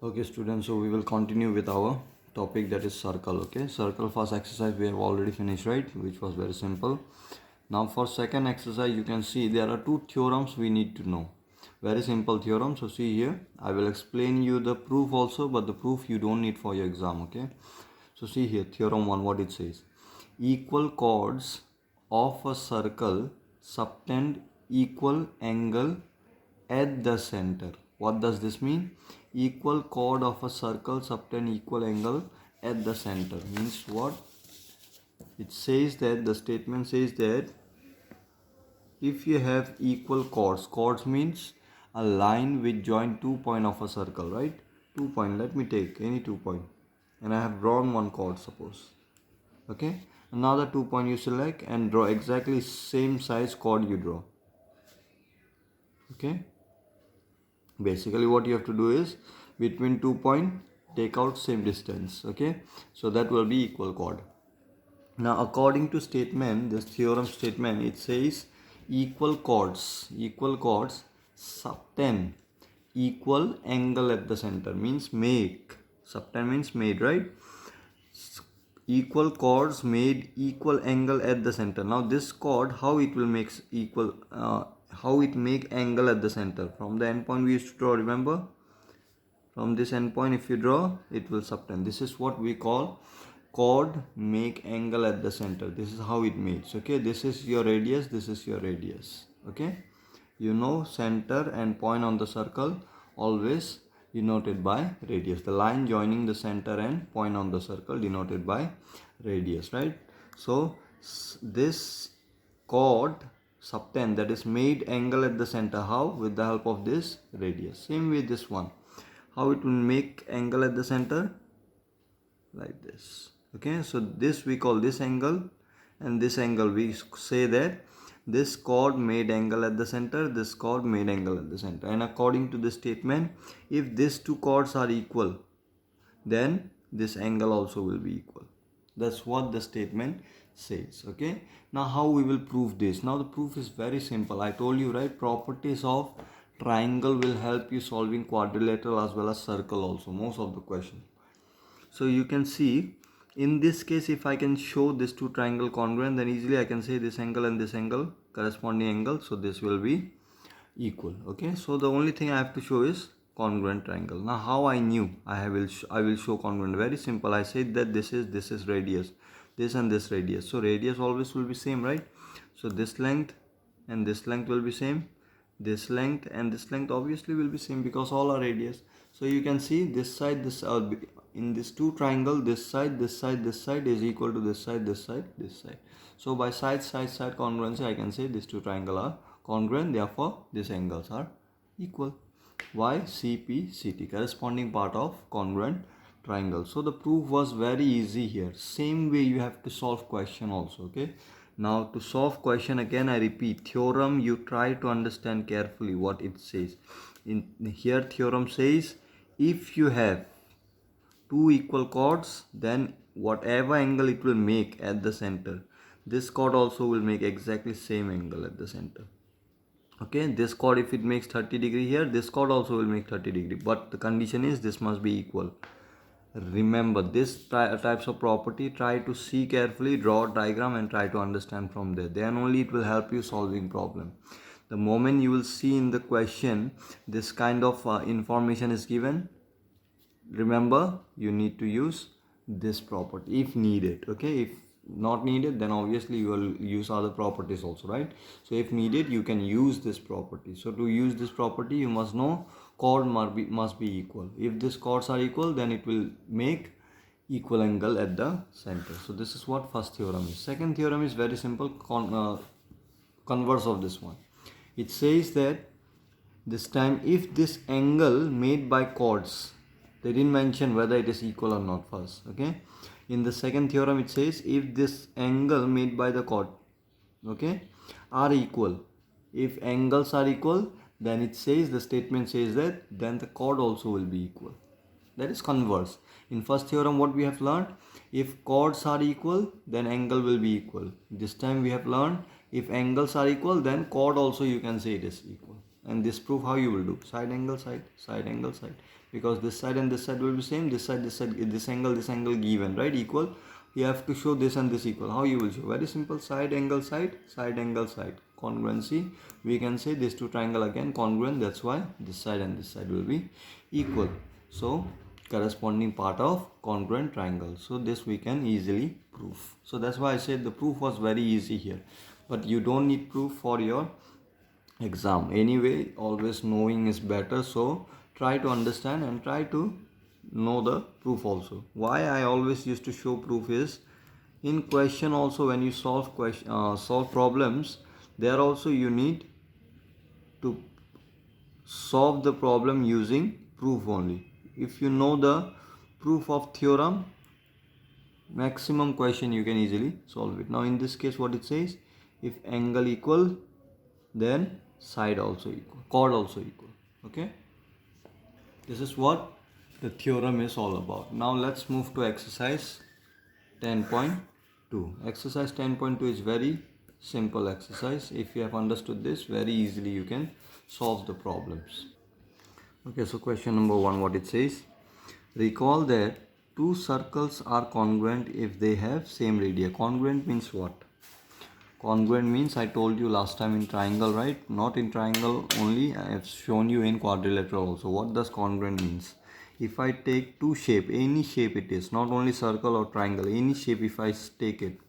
Okay students, so we will continue with our topic, that is circle. Okay, circle first exercise we have already finished, right, which was very simple. Now for second exercise, you can see there are two theorems we need to know. Very simple theorem. So see here, I will explain you the proof also, but the proof you don't need for your exam. Okay, so see here, theorem 1, what it says: equal chords of a circle subtend equal angle at the center. What does this mean? Equal chord of a circle subtend equal angle at the center means what? It says that, the statement says that if you have equal chords means a line which join 2 points of a circle, right? 2 point, let me take any 2 point, and I have drawn one chord, suppose. Okay, another 2 point you select and draw exactly same size chord you draw. Okay, basically what you have to do is between 2 point take out same distance. Okay, so that will be equal chord. Now according to statement, this theorem statement, it says equal chords subtend equal angle at the center means make. Subtend means made, right? Equal chords made equal angle at the center. Now this chord, how it will make equal, how it make angle at the center? From the end point we used to draw, remember? From this end point if you draw, it will subtend. This is what we call chord make angle at the center. This is how it makes. Okay, this is your radius, this is your radius. Okay, you know center and point on the circle always denoted by radius. The line joining the center and point on the circle denoted by radius, right? So this chord subtend, that is made angle at the center. How? With the help of this radius. Same way this one, how it will make angle at the center? Like this. Okay, so this we call this angle, and this angle we say that this chord made angle at the center, this chord made angle at the center. And according to the statement, if these two chords are equal, then this angle also will be equal. That's what the statement says. Okay, now how we will prove this? Now the proof is very simple. I told you, right, properties of triangle will help you solving quadrilateral as well as circle also, most of the question. So you can see in this case, if I can show this two triangle congruent, then easily I can say this angle and this angle corresponding angle, so this will be equal. Okay, so the only thing I have to show is congruent triangle. Now how I knew I will show congruent? Very simple. I said that this is radius, this and this radius, so radius always will be same, right? So this length and this length will be same, this length and this length obviously will be same because all are radius. So you can see this side, this in this two triangle, this side is equal to this side, this side. So by side congruency, I can say these two triangle are congruent, therefore these angles are equal. Why? CP CT, corresponding part of congruent triangle. So the proof was very easy here. Same way you have to solve question also. Okay, now to solve question, again I repeat, theorem you try to understand carefully what it says. In here theorem says if you have two equal chords, then whatever angle it will make at the center, this chord also will make exactly same angle at the center. Okay, this chord, if it makes 30° here, this chord also will make 30°, but the condition is this must be equal. Remember this types of property, try to see carefully, draw a diagram and try to understand from there, then only it will help you solving problem. The moment you will see in the question this kind of information is given, remember you need to use this property if needed. Okay, if not needed, then obviously you will use other properties also, right? So if needed, you can use this property. So to use this property, you must know chord must be equal. If these chords are equal, then it will make equal angle at the center. So this is what first theorem is. Second theorem is very simple, converse of this one. It says that this time if this angle made by chords, they didn't mention whether it is equal or not first. Okay, in the second theorem it says if this angle made by the chord, okay, are equal, if angles are equal, then it says, the statement says that then the chord also will be equal. That is converse. In first theorem what we have learned, if chords are equal, then angle will be equal. This time we have learned if angles are equal, then chord also you can say it is equal. And this proof how you will do? Side angle, side angle, side. Because this side and this side will be same. This side, this angle given, right? Equal. You have to show this and this equal. How you will show? Very simple. Side angle, side angle, side. Congruency. We can say these two triangle again congruent. That's why this side and this side will be equal. So corresponding part of congruent triangle. So this we can easily prove. So that's why I said the proof was very easy here. But you don't need proof for your exam anyway. Always knowing is better, so try to understand and try to know the proof also. Why I always used to show proof is in question also, when you solve problems, there also you need to solve the problem using proof only. If you know the proof of theorem, maximum question you can easily solve it. Now in this case what it says, if angle equal, then side also equal, chord also equal. Okay, this is what the theorem is all about. Now let's move to exercise 10.2. Exercise 10.2 is very simple exercise. If you have understood this, very easily you can solve the problems. Okay, so question number 1, what it says, recall that two circles are congruent if they have same radius. Congruent means what? Congruent means, I told you last time, in triangle, right? Not in triangle only, I have shown you in quadrilateral also. What does congruent means? If I take two shape, any shape it is, not only circle or triangle, any shape if I take it,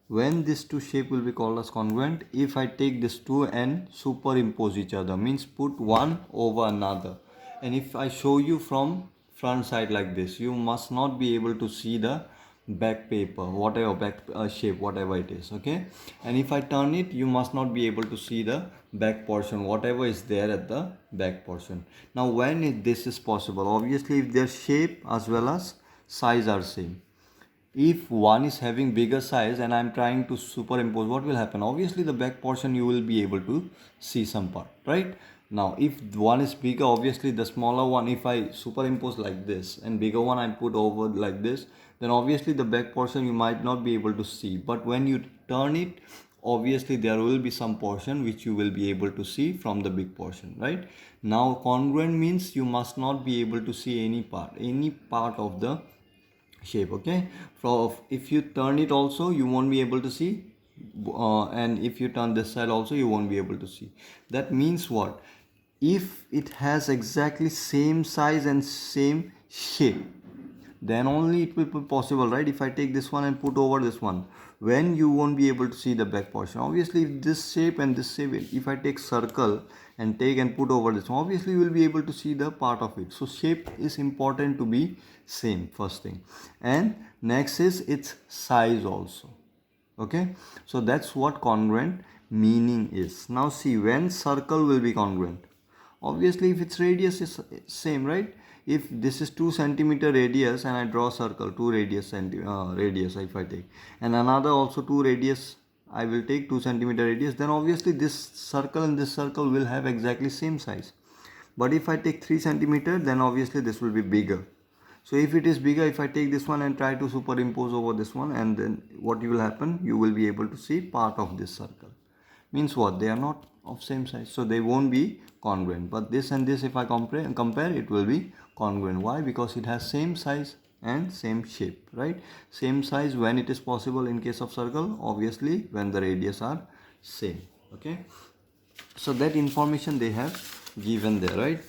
when this two shape will be called as congruent? If I take this two and superimpose each other, means put one over another. And if I show you from front side like this, you must not be able to see the back paper, whatever back shape, whatever it is. Okay, and if I turn it, you must not be able to see the back portion, whatever is there at the back portion. Now when this is possible? Obviously if their shape as well as size are same. If one is having bigger size and I'm trying to superimpose, what will happen? Obviously the back portion you will be able to see some part, right? Now if one is bigger, obviously the smaller one, if I superimpose like this and bigger one I put over like this, then obviously the back portion you might not be able to see. But when you turn it, obviously there will be some portion which you will be able to see from the big portion, right? Now congruent means you must not be able to see any part of the shape. Okay, so if you turn it also you won't be able to see, and if you turn this side also you won't be able to see. That means what? If it has exactly same size and same shape, then only it will be possible, right? If I take this one and put over this one, when you won't be able to see the back portion. Obviously if this shape and this shape, if I take circle and take and put over this one, obviously you will be able to see the part of it. So shape is important to be same, first thing, and next is its size also. Okay, so that's what congruent meaning is. Now see, when circle will be congruent, obviously if its radius is same, right? If this is 2 centimeter radius and I draw a circle 2 radius radius, if I take, and another also 2 radius, I will take 2 centimeter radius, then obviously this circle and this circle will have exactly same size. But if I take 3 centimeter, then obviously this will be bigger. So if it is bigger, if I take this one and try to superimpose over this one, and then what will happen? You will be able to see part of this circle. Means what? They are not of same size, so they won't be congruent. But this and this, if I compare, it will be congruent. Why? Because it has same size and same shape, right? Same size when it is possible in case of circle, obviously when the radius are same. Okay, so that information they have given there, right?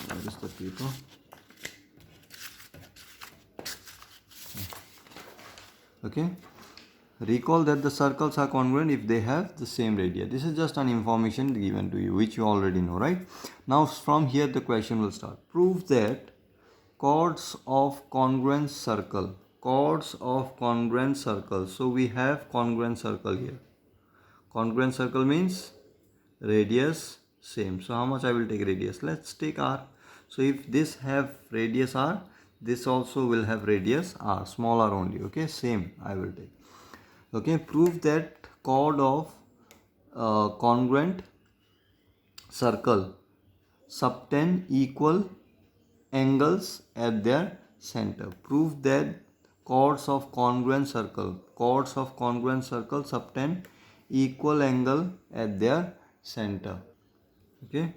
What is the paper? Okay, recall that the circles are congruent if they have the same radius. This is just an information given to you which you already know, right? Now from here the question will start. Prove that chords of congruent circle. Chords of congruent circle. So we have congruent circle here. Congruent circle means radius same. So how much I will take radius? Let's take r. So if this have radius r, this also will have radius r, smaller only. Okay, same I will take. Okay, prove that chord of congruent circle subtend equal angles at their center. Prove that chords of congruent circle subtend equal angle at their center. Okay,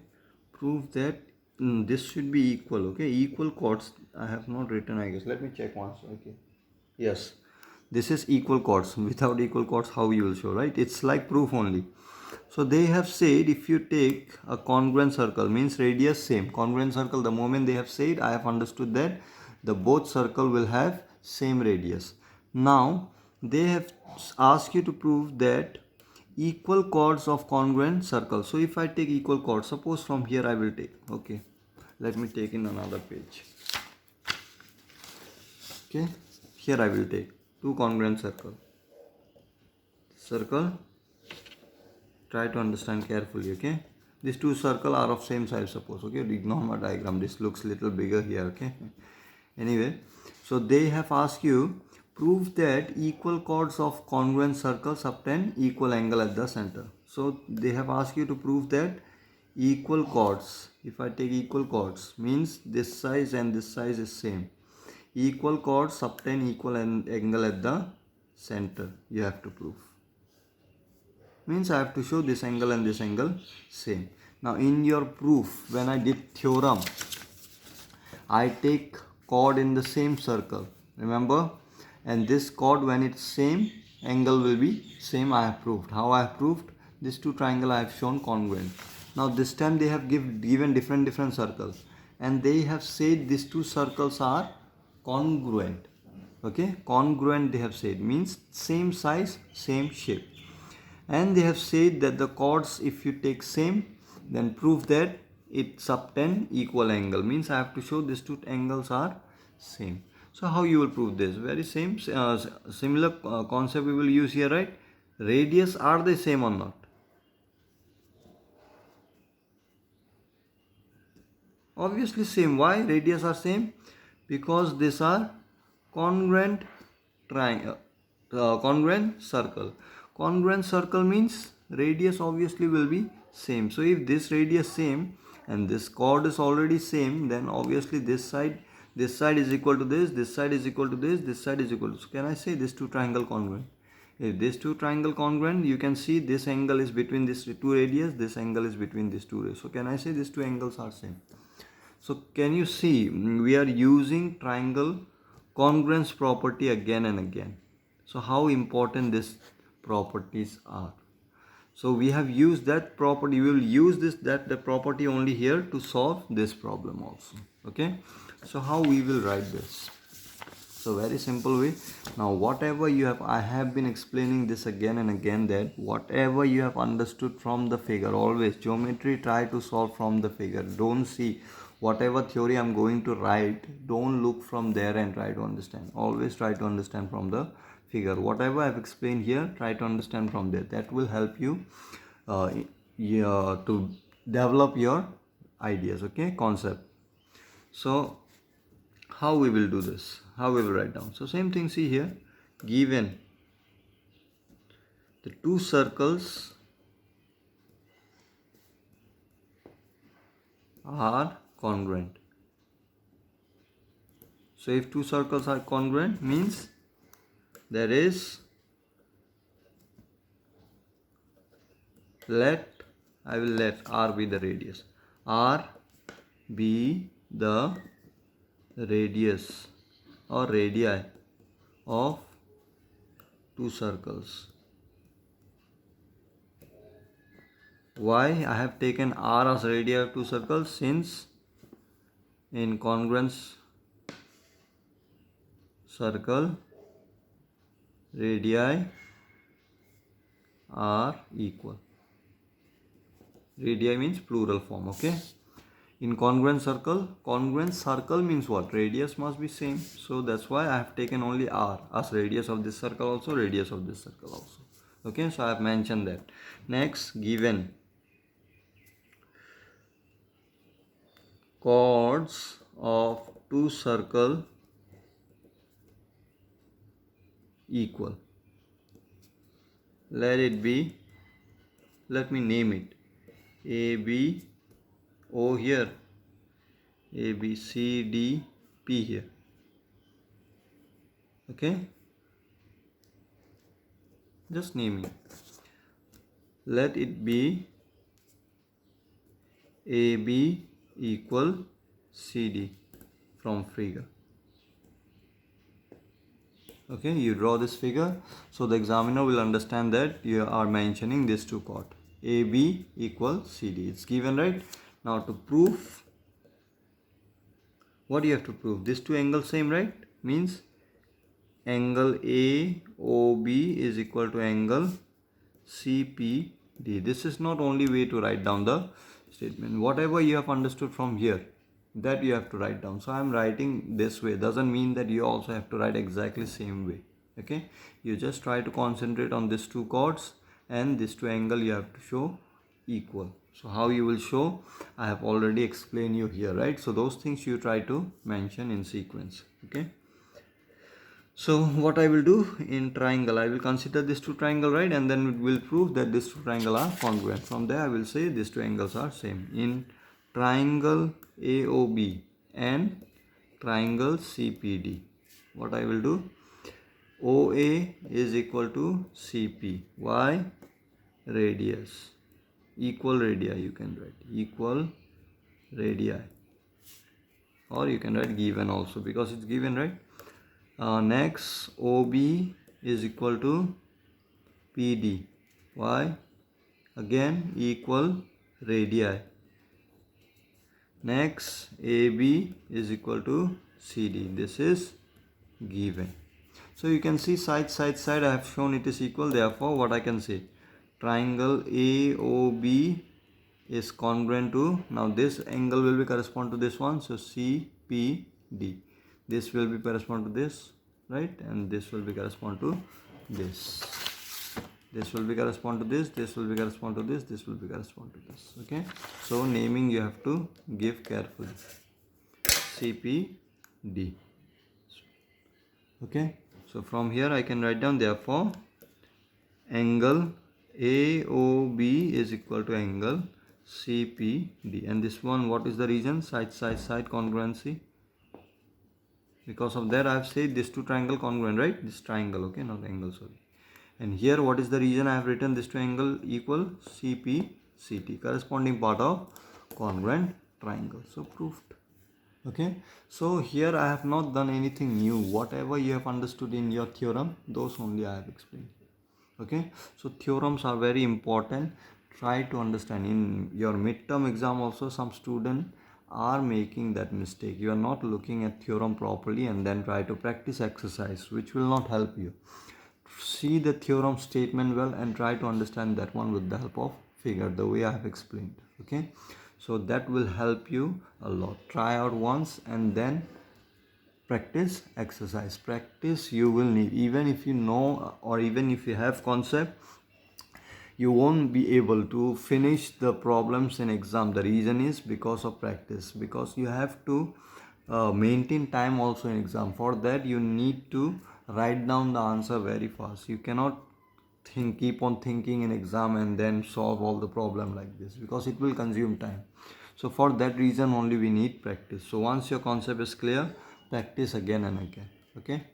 prove that this should be equal. Okay, equal chords I have not written, I guess. Let me check once. Okay, yes, this is equal chords. Without equal chords, how you will show, right? It's like proof only. So they have said if you take a congruent circle, means radius same. Congruent circle, the moment they have said, I have understood that the both circle will have same radius. Now they have asked you to prove that equal chords of congruent circle. So if I take equal chords, suppose from here I will take, okay, let me take in another page. Okay, here I will take two congruent circle. Try to understand carefully. Okay, these two circles are of same size, suppose. Okay, ignore my diagram, this looks little bigger here. Okay, anyway, so they have asked you prove that equal chords of congruent circles subtend equal angle at the center. So they have asked you to prove that equal chords, if I take equal chords, means this size and this size is same. Equal chords subtend equal angle at the center, you have to prove. Means I have to show this angle and this angle same. Now in your proof, when I did theorem, I take chord in the same circle, remember, and this chord when it's same, angle will be same. I have proved. How I have proved? These two triangle I have shown congruent. Now this time they have given different circles, and they have said these two circles are congruent. Okay, congruent they have said means same size, same shape. And they have said that the chords, if you take same, then prove that it subtend equal angle, means I have to show these two angles are same. So how you will prove this? Very same similar concept we will use here, right? Radius, are they same or not? Obviously same. Why radius are same? Because these are congruent triangle, congruent circle. Congruent circle means radius obviously will be same. So if this radius same and this chord is already same, then obviously this side is equal to this side is equal to this side is equal to. So can I say this two triangle congruent? If these two triangle congruent, you can see this angle is between these two radius, this angle is between these two radius. So can I say these two angles are same? So can you see we are using triangle congruence property again and again. So how important these properties are. So we have used that property. We will use the property only here to solve this problem also. Okay. So how we will write this? So very simple way. Now whatever you have, I have been explaining this again and again, that whatever you have understood from the figure, always geometry try to solve from the figure. Don't see whatever theory I'm going to write, don't look from there and try to understand. Always try to understand from the figure. Whatever I've explained here, try to understand from there. That will help you to develop your ideas, okay, concept. So how we will do this? How we will write down? So same thing, see here, given the two circles are congruent. So if two circles are congruent, means there is, I will let R be the radius. R be the radius or radii of two circles. Why I have taken R as radii of two circles? Since in congruence circle radii are equal. Radii means plural form, okay. In congruent circle means what? Radius must be same. So that's why I have taken only R as radius of this circle also, radius of this circle also. Okay, so I have mentioned that. Next, given chords of two circle equal. Let it be, let me name it A, B, O here, A, B, C, D, P here. Okay, just naming. Let it be AB equal CD from figure. Okay, you draw this figure, so the examiner will understand that you are mentioning these two chords. AB equal CD. It's given, right? Now to prove, what do you have to prove? These two angles same, right? Means angle AOB is equal to angle CPD. This is not only way to write down the statement. Whatever you have understood from here, that you have to write down. So I am writing this way. Doesn't mean that you also have to write exactly same way. Okay, you just try to concentrate on these two chords, and this two angle you have to show equal. So how you will show, I have already explained you here, right? So those things you try to mention in sequence. Okay, so what I will do in triangle, I will consider this two triangle, right? And then we will prove that these two triangle are congruent. From there I will say these two angles are same. In triangle AOB and triangle CPD, what I will do, OA is equal to CP. Why? Radius. Equal radii you can write. Equal radii. Or you can write given also, because it's given, right? Next, OB is equal to PD. Why? Again, equal radii. Next, AB is equal to CD. This is given. So you can see side I have shown it is equal. Therefore, what I can say, triangle AOB is congruent to, now this angle will be correspond to this one, so CPD. This will be correspond to this, right? And this will be correspond to this. This will be correspond to this. This will be correspond to this. This will be correspond to this. Okay. So naming you have to give carefully. CPD. Okay. So from here I can write down, therefore angle AOB is equal to angle CPD. And this one, what is the reason? Side congruency. Because of that I have said this two triangle congruent, right? This triangle, okay, not angle, sorry. And here what is the reason I have written this triangle equal CPCT, corresponding part of congruent triangle. So proved. Okay, so here I have not done anything new. Whatever you have understood in your theorem, those only I have explained. Okay, so theorems are very important. Try to understand. In your midterm exam also, some student are making that mistake. You are not looking at theorem properly and then try to practice exercise, which will not help you. See the theorem statement well and try to understand that one with the help of figure, the way I have explained. Okay, so that will help you a lot. Try out once and then practice exercise. Practice you will need. Even if you know, or even if you have concept, you won't be able to finish the problems in exam. The reason is because of practice, because you have to maintain time also in exam. For that you need to write down the answer very fast. You cannot keep on thinking in exam and then solve all the problem like this, because it will consume time. So for that reason only we need practice. So once your concept is clear, practice again and again. Okay.